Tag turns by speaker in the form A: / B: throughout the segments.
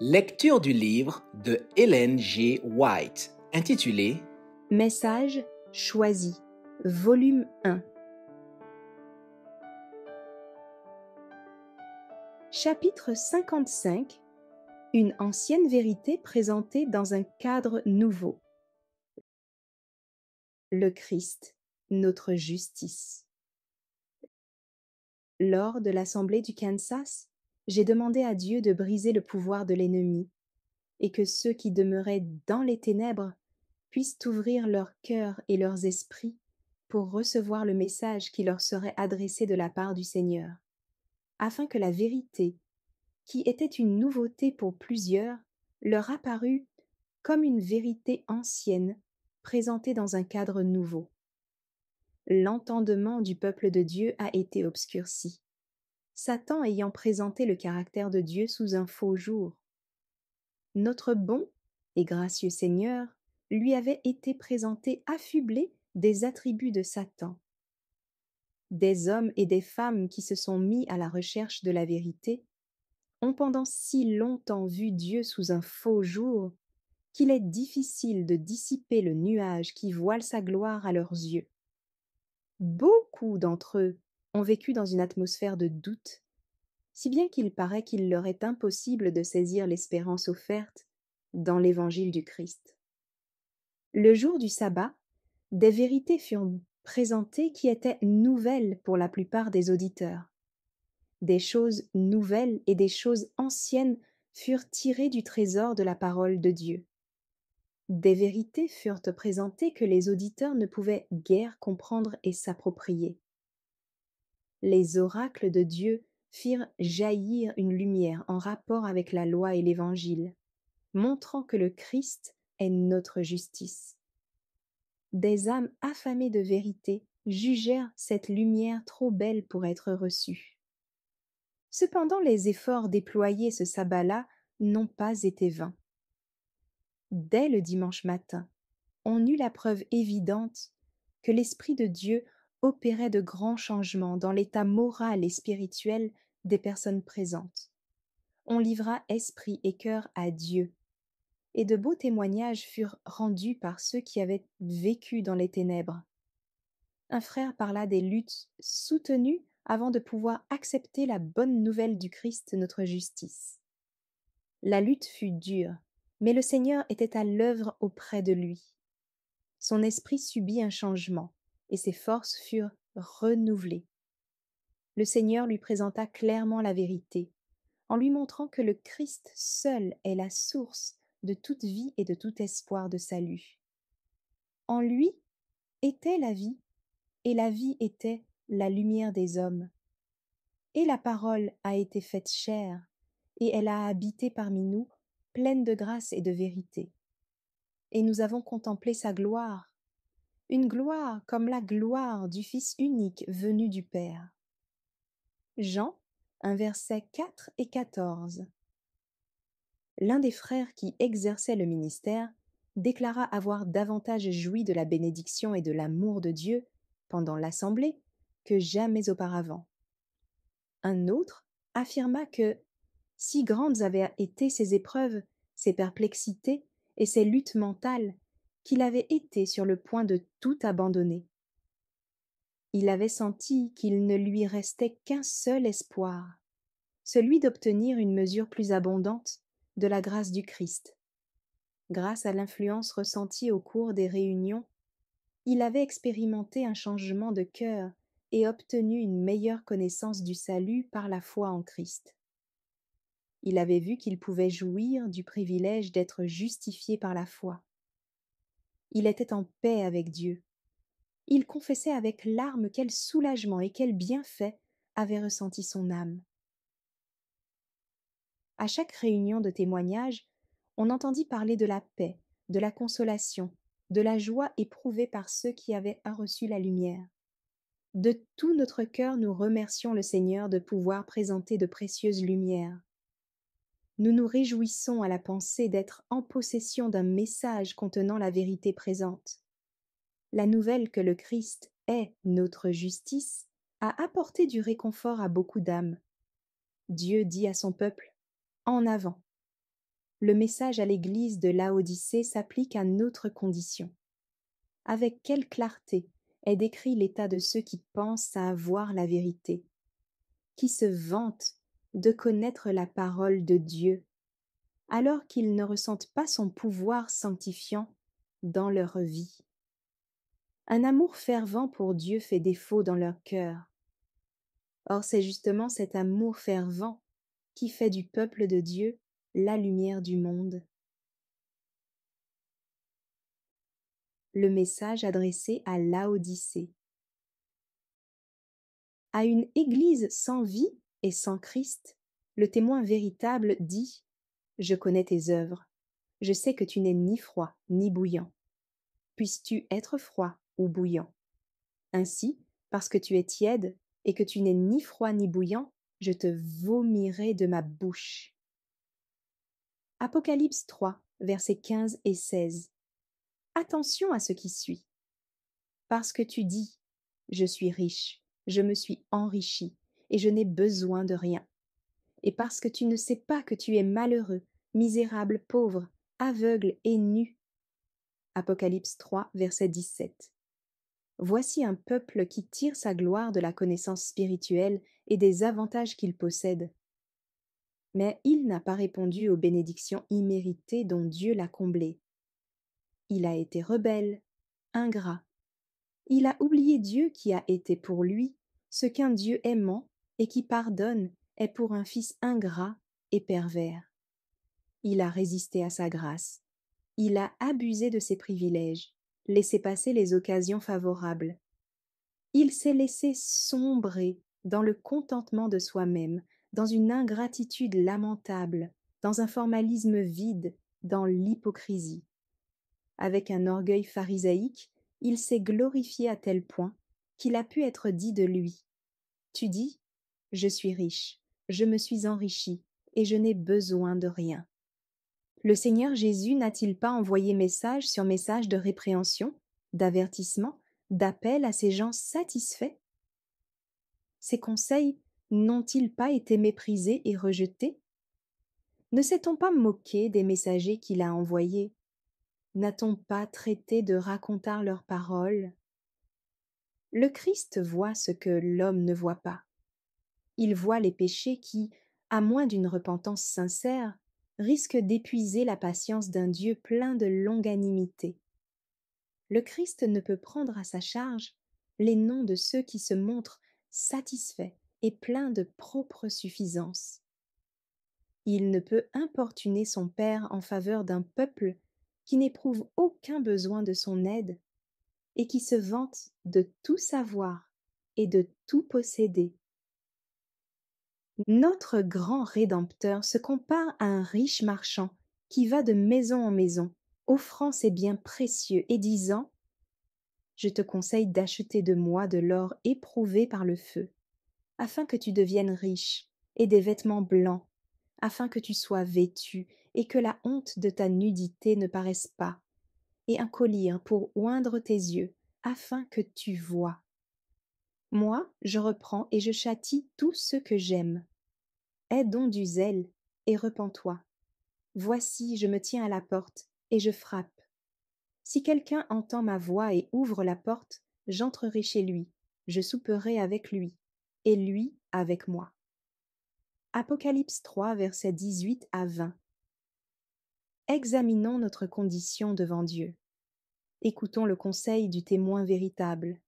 A: Lecture du livre de Ellen G. White, intitulé
B: Message choisi, volume 1. Chapitre 55. Une ancienne vérité présentée dans un cadre nouveau. Le Christ, notre justice. Lors de l'Assemblée du Kansas, j'ai demandé à Dieu de briser le pouvoir de l'ennemi et que ceux qui demeuraient dans les ténèbres puissent ouvrir leur cœur et leurs esprits pour recevoir le message qui leur serait adressé de la part du Seigneur, afin que la vérité, qui était une nouveauté pour plusieurs, leur apparût comme une vérité ancienne présentée dans un cadre nouveau. L'entendement du peuple de Dieu a été obscurci, Satan ayant présenté le caractère de Dieu sous un faux jour. Notre bon et gracieux Seigneur lui avait été présenté affublé des attributs de Satan. Des hommes et des femmes qui se sont mis à la recherche de la vérité ont pendant si longtemps vu Dieu sous un faux jour qu'il est difficile de dissiper le nuage qui voile sa gloire à leurs yeux. Beaucoup d'entre eux ont vécu dans une atmosphère de doute, si bien qu'il paraît qu'il leur est impossible de saisir l'espérance offerte dans l'évangile du Christ. Le jour du sabbat, des vérités furent présentées qui étaient nouvelles pour la plupart des auditeurs. Des choses nouvelles et des choses anciennes furent tirées du trésor de la parole de Dieu. Des vérités furent présentées que les auditeurs ne pouvaient guère comprendre et s'approprier. Les oracles de Dieu firent jaillir une lumière en rapport avec la loi et l'Évangile, montrant que le Christ est notre justice. Des âmes affamées de vérité jugèrent cette lumière trop belle pour être reçue. Cependant, les efforts déployés ce sabbat-là n'ont pas été vains. Dès le dimanche matin, on eut la preuve évidente que l'Esprit de Dieu opérait de grands changements dans l'état moral et spirituel des personnes présentes. On livra esprit et cœur à Dieu, et de beaux témoignages furent rendus par ceux qui avaient vécu dans les ténèbres. Un frère parla des luttes soutenues avant de pouvoir accepter la bonne nouvelle du Christ, notre justice. La lutte fut dure, mais le Seigneur était à l'œuvre auprès de lui. Son esprit subit un changement, et ses forces furent renouvelées. Le Seigneur lui présenta clairement la vérité, en lui montrant que le Christ seul est la source de toute vie et de tout espoir de salut. En lui était la vie, et la vie était la lumière des hommes. Et la parole a été faite chair, et elle a habité parmi nous, pleine de grâce et de vérité. Et nous avons contemplé sa gloire, une gloire comme la gloire du Fils unique venu du Père. Jean 1, versets 4 et 14. L'un des frères qui exerçait le ministère déclara avoir davantage joui de la bénédiction et de l'amour de Dieu pendant l'assemblée que jamais auparavant. Un autre affirma que, si grandes avaient été ses épreuves, ses perplexités et ses luttes mentales, qu'il avait été sur le point de tout abandonner. Il avait senti qu'il ne lui restait qu'un seul espoir, celui d'obtenir une mesure plus abondante de la grâce du Christ. Grâce à l'influence ressentie au cours des réunions, il avait expérimenté un changement de cœur et obtenu une meilleure connaissance du salut par la foi en Christ. Il avait vu qu'il pouvait jouir du privilège d'être justifié par la foi. Il était en paix avec Dieu. Il confessait avec larmes quel soulagement et quel bienfait avait ressenti son âme. À chaque réunion de témoignage, on entendit parler de la paix, de la consolation, de la joie éprouvée par ceux qui avaient reçu la lumière. De tout notre cœur, nous remercions le Seigneur de pouvoir présenter de précieuses lumières. Nous nous réjouissons à la pensée d'être en possession d'un message contenant la vérité présente. La nouvelle que le Christ est notre justice a apporté du réconfort à beaucoup d'âmes. Dieu dit à son peuple: « En avant ! le message à l'église de Laodicée s'applique à notre condition. Avec quelle clarté est décrit l'état de ceux qui pensent à avoir la vérité, qui se vantent de connaître la parole de Dieu, alors qu'ils ne ressentent pas son pouvoir sanctifiant dans leur vie. Un amour fervent pour Dieu fait défaut dans leur cœur. Or, c'est justement cet amour fervent qui fait du peuple de Dieu la lumière du monde. Le message adressé à Laodicée. À une Église sans vie et sans Christ, le témoin véritable dit « Je connais tes œuvres, je sais que tu n'es ni froid ni bouillant. Puisses-tu être froid ou bouillant? Ainsi, parce que tu es tiède et que tu n'es ni froid ni bouillant, je te vomirai de ma bouche. » Apocalypse 3, versets 15 et 16. Attention à ce qui suit. Parce que tu dis « Je suis riche, je me suis enrichi, et je n'ai besoin de rien. » Et parce que tu ne sais pas que tu es malheureux, misérable, pauvre, aveugle et nu. Apocalypse 3, verset 17. Voici un peuple qui tire sa gloire de la connaissance spirituelle et des avantages qu'il possède. Mais il n'a pas répondu aux bénédictions imméritées dont Dieu l'a comblé. Il a été rebelle, ingrat. Il a oublié Dieu qui a été pour lui ce qu'un Dieu aimant et qui pardonne est pour un fils ingrat et pervers. Il a résisté à sa grâce. Il a abusé de ses privilèges, laissé passer les occasions favorables. Il s'est laissé sombrer dans le contentement de soi-même, dans une ingratitude lamentable, dans un formalisme vide, dans l'hypocrisie. Avec un orgueil pharisaïque, il s'est glorifié à tel point qu'il a pu être dit de lui. Tu dis, « Je suis riche, je me suis enrichi, et je n'ai besoin de rien. » Le Seigneur Jésus n'a-t-il pas envoyé message sur message de répréhension, d'avertissement, d'appel à ces gens satisfaits? Ces conseils n'ont-ils pas été méprisés et rejetés? Ne s'est-on pas moqué des messagers qu'il a envoyés? N'a-t-on pas traité de racontard leurs paroles? Le Christ voit ce que l'homme ne voit pas. Il voit les péchés qui, à moins d'une repentance sincère, risquent d'épuiser la patience d'un Dieu plein de longanimité. Le Christ ne peut prendre à sa charge les noms de ceux qui se montrent satisfaits et pleins de propre suffisance. Il ne peut importuner son Père en faveur d'un peuple qui n'éprouve aucun besoin de son aide et qui se vante de tout savoir et de tout posséder. Notre grand Rédempteur se compare à un riche marchand qui va de maison en maison, offrant ses biens précieux et disant « Je te conseille d'acheter de moi de l'or éprouvé par le feu, afin que tu deviennes riche, et des vêtements blancs, afin que tu sois vêtu, et que la honte de ta nudité ne paraisse pas, et un collier pour oindre tes yeux, afin que tu voies. Moi, je reprends et je châtie tous ceux que j'aime. Aie donc du zèle, et repens-toi. Voici, je me tiens à la porte, et je frappe. Si quelqu'un entend ma voix et ouvre la porte, j'entrerai chez lui, je souperai avec lui, et lui avec moi. » Apocalypse 3, versets 18 à 20. Examinons notre condition devant Dieu. Écoutons le conseil du témoin véritable.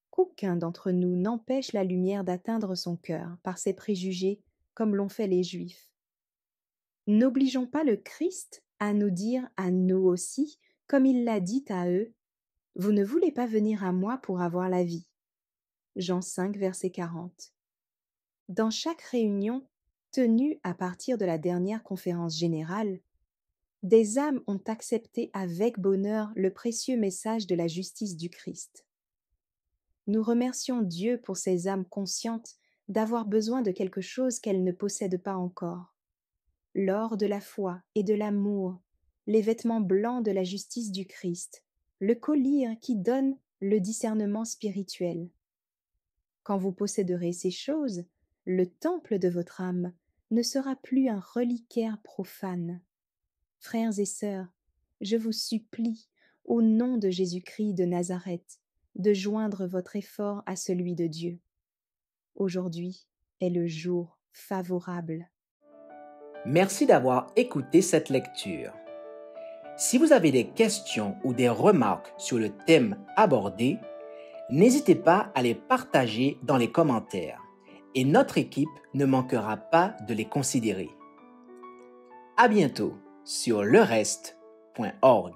B: Qu'aucun d'entre nous n'empêche la lumière d'atteindre son cœur par ses préjugés, comme l'ont fait les Juifs. N'obligeons pas le Christ à nous dire à nous aussi, comme il l'a dit à eux, « Vous ne voulez pas venir à moi pour avoir la vie. » Jean 5, verset 40. Dans chaque réunion, tenue à partir de la dernière conférence générale, des âmes ont accepté avec bonheur le précieux message de la justice du Christ. Nous remercions Dieu pour ces âmes conscientes d'avoir besoin de quelque chose qu'elles ne possèdent pas encore. L'or de la foi et de l'amour, les vêtements blancs de la justice du Christ, le collier qui donne le discernement spirituel. Quand vous posséderez ces choses, le temple de votre âme ne sera plus un reliquaire profane, Frères et sœurs, je vous supplie, au nom de Jésus-Christ de Nazareth, de joindre votre effort à celui de Dieu. Aujourd'hui est le jour favorable.
A: Merci d'avoir écouté cette lecture. Si vous avez des questions ou des remarques sur le thème abordé, n'hésitez pas à les partager dans les commentaires et notre équipe ne manquera pas de les considérer. À bientôt sur lereste.org.